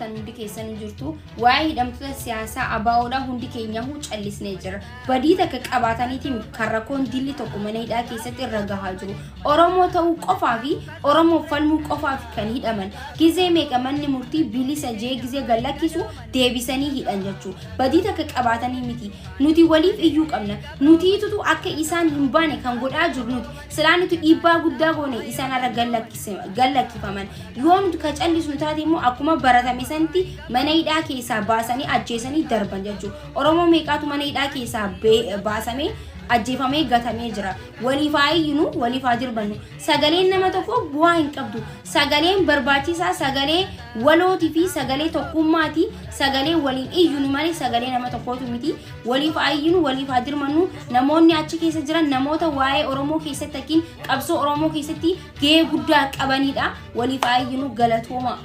jirtan hundi keessan jirtu waa'ee hidhamtoota siyaasaa abaa'oodha hundi keenya callisnee jira badii takka qabaataniitiin karrakoon dilli tokko mana hidhaa keessatti irra gahaa jiru Oromoo ta'uu qofaa fi Oromoo falmuu qofaaf kan hidhaman gizee meeqa manni murtii bilisa jee gizee galakkisu deebisanii hidhan jechuu badii takka qabaatanii miti nuti waliif iyyuu qabna nuti tutu akka isaan hin baane kan godhaa jiru nuti silaanitu dhiibbaa guddaa goone isaan irra galakkifaman yoo nuti ka callisnu taate immoo akkuma baratame santi mana hidhaa keessaa baasanii ajjeesanii darban jechuu Oromoo meeqaatu mana hidhaa keessaa baasame ajjeefamee gatamee jira waliifaayyinu waliifaa jirbannu sagaleen nama tokko bu'aa hin qabdu sagaleen barbaachisaa sagalee walooti fi sagalee tokkummaati sagalee waliin iyyuu malee sagalee nama tokkootu miti waliifaayyinu waliifaa jirmannu namoonni achi keessa jiran namoota waa'ee Oromoo keessatti qabsoo Oromoo keessatti gahee guddaa qabanidha waliifaayyinu galatooma